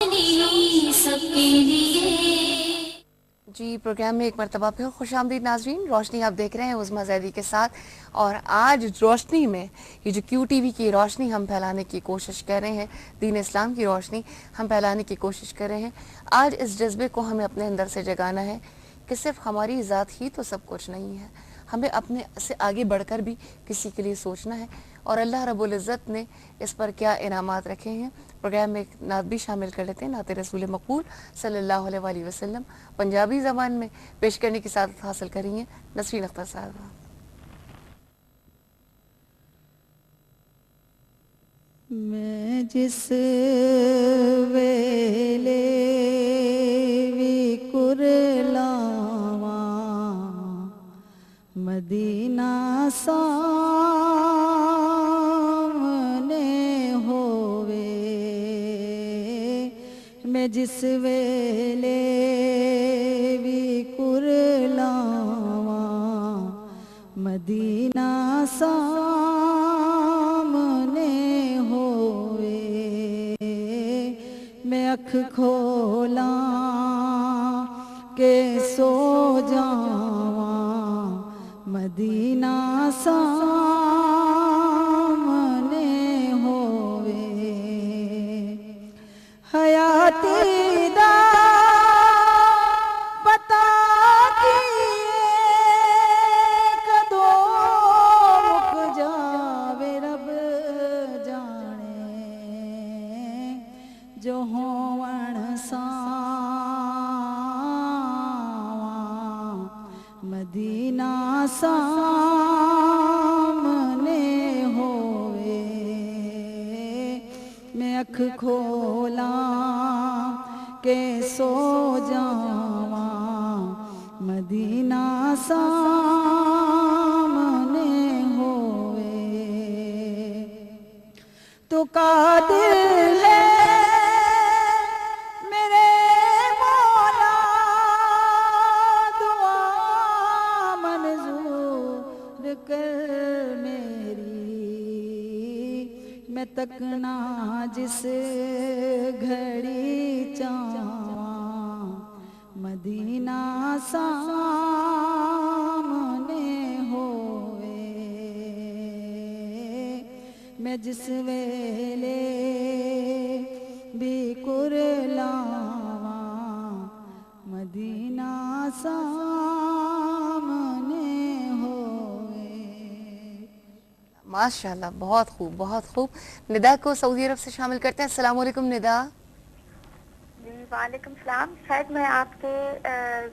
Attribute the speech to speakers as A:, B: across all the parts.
A: جی programme میں ایک مرتبہ پھر خوش آمدید ناظرین. روشنی آپ دیکھ رہے ہیں عظمیٰ زیدی کے ساتھ, اور آج روشنی میں یہ جو کیو ٹی وی کی روشنی ہم پھیلانے کی کوشش کر رہے ہیں, دین اسلام کی روشنی ہم پھیلانے کی کوشش کر رہے ہیں. آج اس جذبے کو ہمیں اپنے اندر سے جگانا ہے کہ صرف ہماری ذات ہی تو سب کچھ نہیں ہے, ہمیں اپنے سے آگے بڑھ کر بھی کسی کے لیے سوچنا ہے, اور اللہ رب العزت نے اس پر کیا انعامات رکھے ہیں. پروگرام میں ایک نعت بھی شامل کر لیتے ہیں, نعت رسول مقبول صلی اللہ علیہ وآلہ وسلم, پنجابی زبان میں پیش کرنے کی سعادت حاصل کری ہیں نسرین اختر صاحبہ.
B: میں جس ویلے وی کرلاواں مدینہ سامنے ہووے, میں جس ویلے وی کرلاواں مدینہ سامنے ہووے, میں اکھ کھولاں کہ سو جاواں مدینہ سامنے ہووے. حیاتی دا پتا کیے کدوں مک جاوے رب جانے, جو ہون ساواں مدینہ سامنے ہووے, میں اکھ کھولاں کہ سو جاواں مدینہ سامنے ہووے. تو قادر ہے میرے مولا دعا منظور کر میری, میں تکنا جس گھڑی چاواں مدینہ سامنے ہووے, میں جس ویلے بھی کرلاواں مدینہ سامنے ہووے.
A: ماشاءاللہ, بہت خوب بہت خوب. ندا کو سعودی عرب سے شامل کرتے ہیں. السلام علیکم ندا.
C: جی وعلیکم السلام. شاید میں آپ کے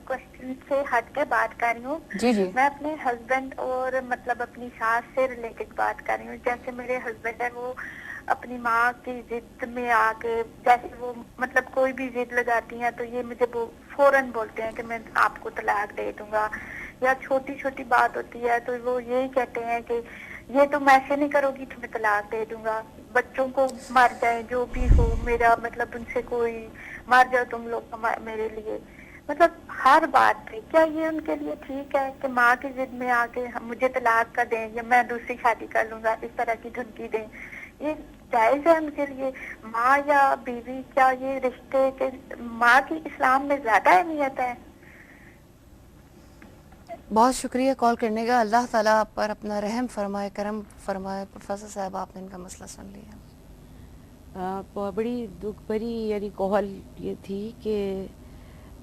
C: کوشچن سے ہٹ کے بات کر رہی ہوں.
A: جی جی.
C: میں اپنے ہسبینڈ اور مطلب اپنی ساس سے ریلیٹڈ بات کر رہی ہوں. جیسے میرے ہسبینڈ ہے, وہ اپنی ماں کی ضد میں آ کے, جیسے وہ مطلب کوئی بھی ضد لگاتی ہیں تو یہ مجھے فوراً بولتے ہیں کہ میں آپ کو طلاق دے دوں گا, یا چھوٹی چھوٹی بات ہوتی ہے تو وہ یہی کہتے ہیں کہ یہ تم ایسے نہیں کرو گی تو میں طلاق دے دوں گا. بچوں کو مر جائے جو بھی ہو, میرا مطلب ان سے کوئی مر جاؤ تم لوگ میرے لیے, مطلب ہر بات پہ. کیا یہ ان کے لیے ٹھیک ہے کہ ماں کی ضد میں آ کے مجھے طلاق کا دیں یا میں دوسری شادی کر لوں گا, اس طرح کی دھمکی دیں؟ یہ جائز ہے ان کے لیے؟ ماں یا بیوی, کیا یہ رشتے کے ماں کی اسلام میں زیادہ اہمیت ہے؟
A: بہت شکریہ کال کرنے کا. اللہ تعالیٰ آپ پر اپنا رحم فرمائے, کرم فرمائے. پروفیسر صاحب, آپ نے ان کا مسئلہ سن لیا.
D: بڑی دکھ بھری یعنی کال یہ تھی کہ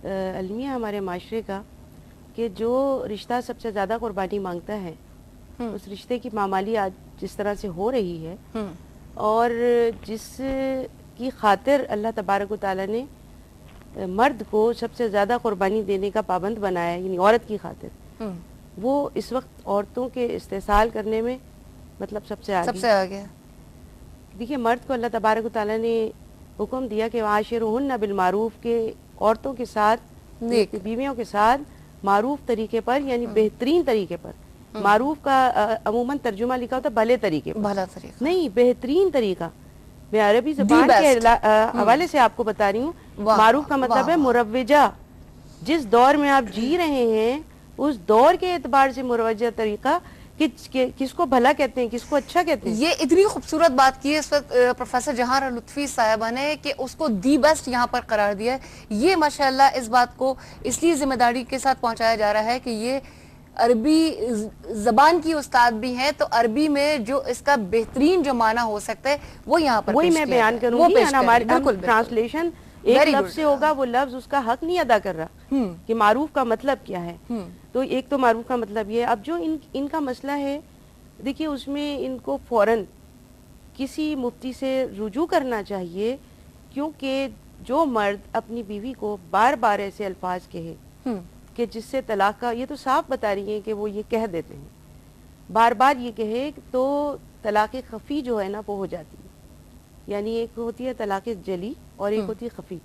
D: المیہ ہمارے معاشرے کا کہ جو رشتہ سب سے زیادہ قربانی مانگتا ہے اس رشتے کی معمالی آج جس طرح سے ہو رہی ہے, اور جس کی خاطر اللہ تبارک و تعالیٰ نے مرد کو سب سے زیادہ قربانی دینے کا پابند بنایا ہے, یعنی عورت کی خاطر, وہ اس وقت عورتوں کے استحصال کرنے میں مطلب سب سے آگے. دیکھیے, مرد کو اللہ تبارک و تعالیٰ نے حکم دیا کہ وعاشرہن بالمعروف, کے عورتوں کے ساتھ, بیویوں کے ساتھ معروف طریقے پر, یعنی بہترین طریقے پر. معروف کا عموماً ترجمہ لکھا ہوتا ہے بھلے طریقے پر, نہیں بہترین طریقہ. میں عربی زبان کے حوالے سے آپ کو بتا رہی ہوں. معروف کا مطلب ہے مروجہ. جس دور میں آپ جی رہے ہیں اس دور کے اعتبار سے مروجہ طریقہ کہ کس کو بھلا کہتے ہیں, کس کو اچھا کہتے ہیں.
A: یہ اتنی خوبصورت بات کی ہے اس وقت پروفیسر جہاں لطفی صاحبہ نے کہ اس کو دی بیسٹ یہاں پر قرار دیا ہے. یہ ماشاءاللہ اس بات کو اس لیے ذمہ داری کے ساتھ پہنچایا جا رہا ہے کہ یہ عربی زبان کی استاد بھی ہیں, تو عربی میں جو اس کا بہترین جو معنی ہو سکتا ہے وہ یہاں پر
D: وہی
A: پیش
D: میں
A: کیا
D: بیان
A: گیا.
D: کروں
A: وہ
D: گی.
A: پیش کریں.
D: ہمارے
A: بالکل
D: ٹرانسلیشن ایک
A: Very
D: لفظ
A: good.
D: سے ہوگا, وہ لفظ اس کا حق نہیں ادا کر رہا کہ معروف کا مطلب کیا ہے. تو ایک تو معروف کا مطلب یہ ہے. اب جو ان کا مسئلہ ہے, دیکھیے اس میں ان کو فوراً کسی مفتی سے رجوع کرنا چاہیے, کیونکہ جو مرد اپنی بیوی کو بار بار ایسے الفاظ کہے کہ جس سے طلاق کا, یہ تو صاف بتا رہی ہیں کہ وہ یہ کہہ دیتے ہیں, بار بار یہ کہے تو طلاق خفی جو ہے نا وہ ہو جاتی ہے. یعنی ایک ہوتی ہے طلاق جلی اور ایک ہوتی ہے خفی,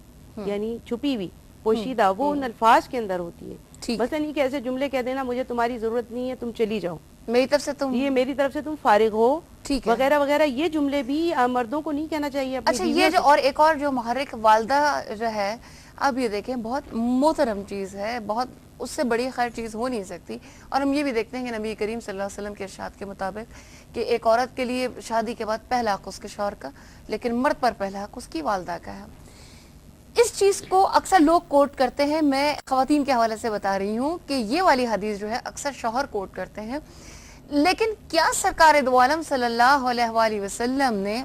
D: یعنی چھپی ہوئی پوشیدہ, وہ ان الفاظ کے اندر ہوتی ہے. مثلا یہ کہ ایسے جملے کہہ دینا مجھے تمہاری ضرورت نہیں ہے تم چلی جاؤ,
A: میری طرف سے تم,
D: یہ میری طرف سے تم فارغ ہو,
A: ٹھیک ہے,
D: وغیرہ وغیرہ, یہ جملے بھی مردوں کو نہیں کہنا چاہیے اپنی
A: اچھا.
D: بیویوں
A: یہ
D: سے.
A: جو اور ایک اور جو محرک والدہ جو ہے, اب یہ دیکھیں بہت محترم چیز ہے, بہت اس سے بڑی خیر چیز ہو نہیں سکتی. اور ہم یہ بھی دیکھتے ہیں کہ نبی کریم صلی اللہ علیہ وسلم کے ارشاد کے مطابق کہ ایک عورت کے لیے شادی کے بعد پہلا حق اس کے شوہر کا, لیکن مرد پر پہلا حق اس کی والدہ کا ہے. اس چیز کو اکثر لوگ کوٹ کرتے ہیں, میں خواتین کے حوالے سے بتا رہی ہوں کہ یہ والی حدیث جو ہے اکثر شوہر کوٹ کرتے ہیں, لیکن کیا سرکار دو عالم صلی اللہ علیہ وآلہ وسلم نے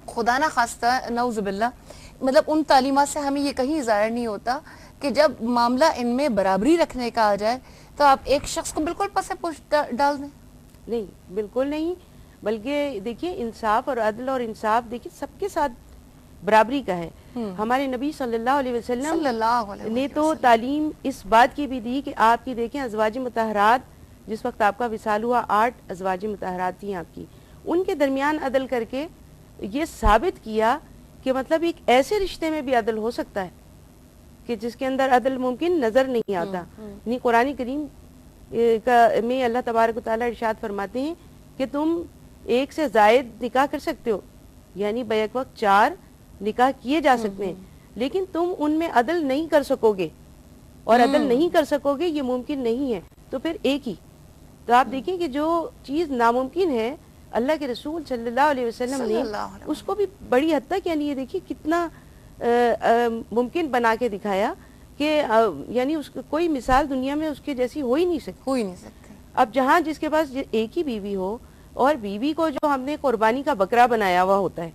A: خدا نہ خواستہ نعوذ باللہ, مطلب ان تعلیمات سے ہمیں یہ کہیں ظاہر نہیں ہوتا کہ جب معاملہ ان میں برابری رکھنے کا آ جائے تو آپ ایک شخص کو بالکل پس پوش ڈال دیں؟
D: نہیں, بالکل نہیں. بلکہ دیکھیے انصاف اور عدل اور انصاف دیکھیے سب کے ساتھ برابری کا ہے. ہمارے نبی صلی اللہ علیہ وسلم نے تو تعلیم اس بات کی بھی دی کہ آپ کی دیکھیں ازواج مطہرات, جس وقت آپ کا وصال ہوا 8 ازواج مطہرات تھیں آپ کی, ان کے درمیان عدل کر کے یہ ثابت کیا کہ مطلب ایک ایسے رشتے میں بھی عدل ہو سکتا ہے کہ جس کے اندر عدل ممکن نظر نہیں آتا. یعنی قرآن کریم میں اللہ تبارک و تعالیٰ ارشاد فرماتے ہیں کہ تم ایک سے زائد نکاح کر سکتے ہو, یعنی بیک وقت 4 نکاح کیے جا سکتے ہیں, لیکن تم ان میں عدل نہیں کر سکو گے, اور عدل نہیں کر سکو گے یہ ممکن نہیں ہے, تو پھر ایک ہی. تو آپ دیکھیں کہ جو چیز ناممکن ہے اللہ کے رسول صلی اللہ علیہ وسلم نے اس کو بھی بڑی حد تک, یعنی یہ دیکھیے کتنا ممکن بنا کے دکھایا کہ یعنی اس کوئی مثال دنیا میں اس کے جیسی ہو ہی نہیں سکتی. اب جہاں جس کے پاس ایک ہی بیوی ہو, اور بیوی کو جو ہم نے قربانی کا بکرا بنایا ہوا ہوتا ہے,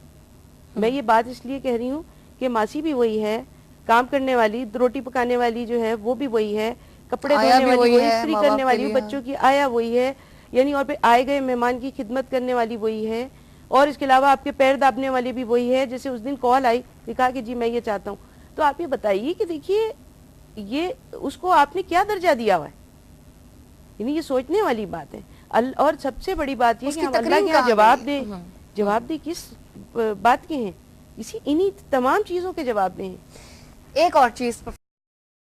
D: میں یہ بات اس لیے کہہ رہی ہوں کہ ماسی بھی وہی ہے, کام کرنے والی, روٹی پکانے والی جو ہے وہ بھی وہی ہے, کپڑے دھونے والی وہی, استری کرنے والی, بچوں کی آیا وہی ہے, یعنی اور پھر آئے گئے مہمان کی خدمت کرنے والی وہی ہے, اور اس کے علاوہ آپ کے پیر دابنے والی بھی وہی ہے. جیسے اس دن کال آئی, کہا کہ جی میں یہ چاہتا ہوں, تو آپ یہ بتائیے کہ دیکھیے یہ اس کو آپ نے کیا درجہ دیا ہوا ہے, یعنی یہ سوچنے والی بات ہے. اور سب سے بڑی بات یہ کہ ہم اللہ کے یہاں جواب دے کس بات کے ہیں, انہی تمام چیزوں کے جواب دے ہیں.
A: ایک اور چیز